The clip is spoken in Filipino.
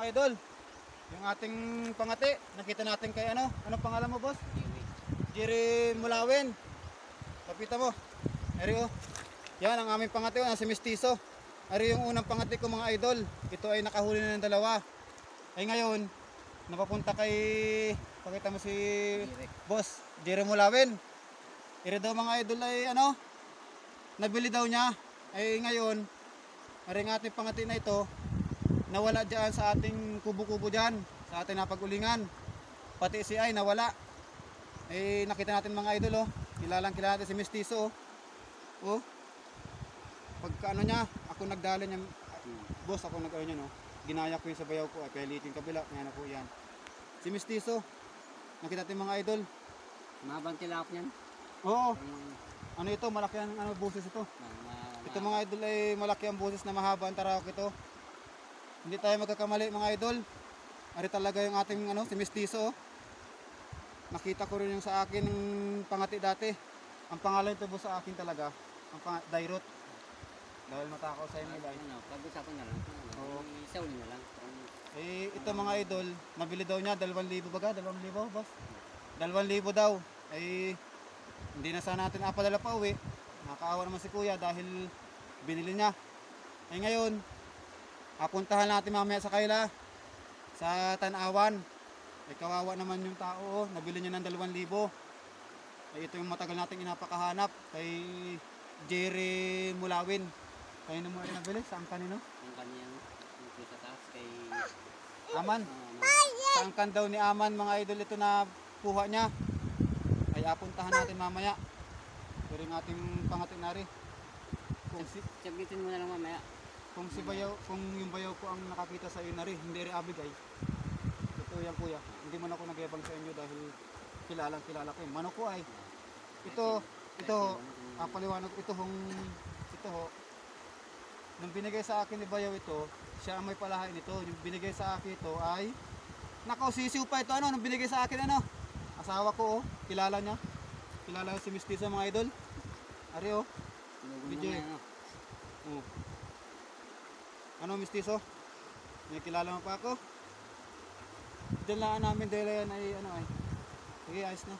idol. Yung ating pangati, nakita natin kay anong pangalan mo, boss? Jerry Mulawin. Kapita mo. Ari oh. Yan ang aming pangati, si Mestizo. Ari yung unang pangati ko mga idol. Ito ay nakahuli na ng dalawa. Ay ngayon, napapunta kay, pakita mo si boss, Jerry Mulawin. Iri daw mga idol ay nabili daw niya. Ay ngayon, ari ng ating pangati na ito, nawala dyan sa ating kubo-kubo dyan, sa ating napagulingan. Pati si ay nawala. Eh nakita natin mga idol kilalang kilala natin si Mestizo pagka niya, ako nagdala niya, boss ako niya ginaya ko yung sa bayaw ko, ay pelitin kabila, yan po yan. Si Mestizo, nakita natin mga idol. Mahabang tilap niyan? Oo. Ano ito, malaki ang buses ito. Ito mga idol ay malaki ang buses na mahaba ang tarawak ito. Hindi tayo magkakamali mga idol. Ari talaga yung ating si Mestizo. Nakita ko rin yung sa akin ng pangati dati. Ang pangalan ito sa akin talaga, ang Dairot. Dahil matakaw sa inyo dahil. Pag-usapan na lang. Oo. Isauli na lang. Eh ito mga idol, nabili daw niya 2,000 baga, 2,000 boss. 2,000 daw. Ay hindi na sana natin apadala pa uwi. Nakakaawa naman si kuya dahil binili niya. Ay ngayon, apuntahan natin mamaya sa kaila sa Tanawan. Ay kawawa naman yung tao, nabili niya ng 2,000. Ay ito yung matagal nating inapakahanap kay Jerry Mulawin. Kaya na mo ay nabili, saan kanino? Ang kaniyang sa taas kay Aman. Sa angkan daw ni Aman mga idol ito na kuha niya. Ay apuntahan natin mamaya. Pero yung ating pangatinari. Sabitin mo na lang mamaya. Kung yung bayaw ko ang nakakita sa iyo nari, hindi rin abigay. Ito yan kuya. Hindi man ako nagyabang sa inyo dahil kilala ko yung manok ko ay. Ito paliwanag ito nung binigay sa akin ni bayaw ito, siya ang may palahain ito. Yung binigay sa akin ito ay sisiw pa ito nung binigay sa akin asawa ko kilala niya. Kilala si Mestizo mga idol. Ari video. Mestizo? May kilala mo pa ako? Diyan lang namin dahil yan ay Sige, ayos na.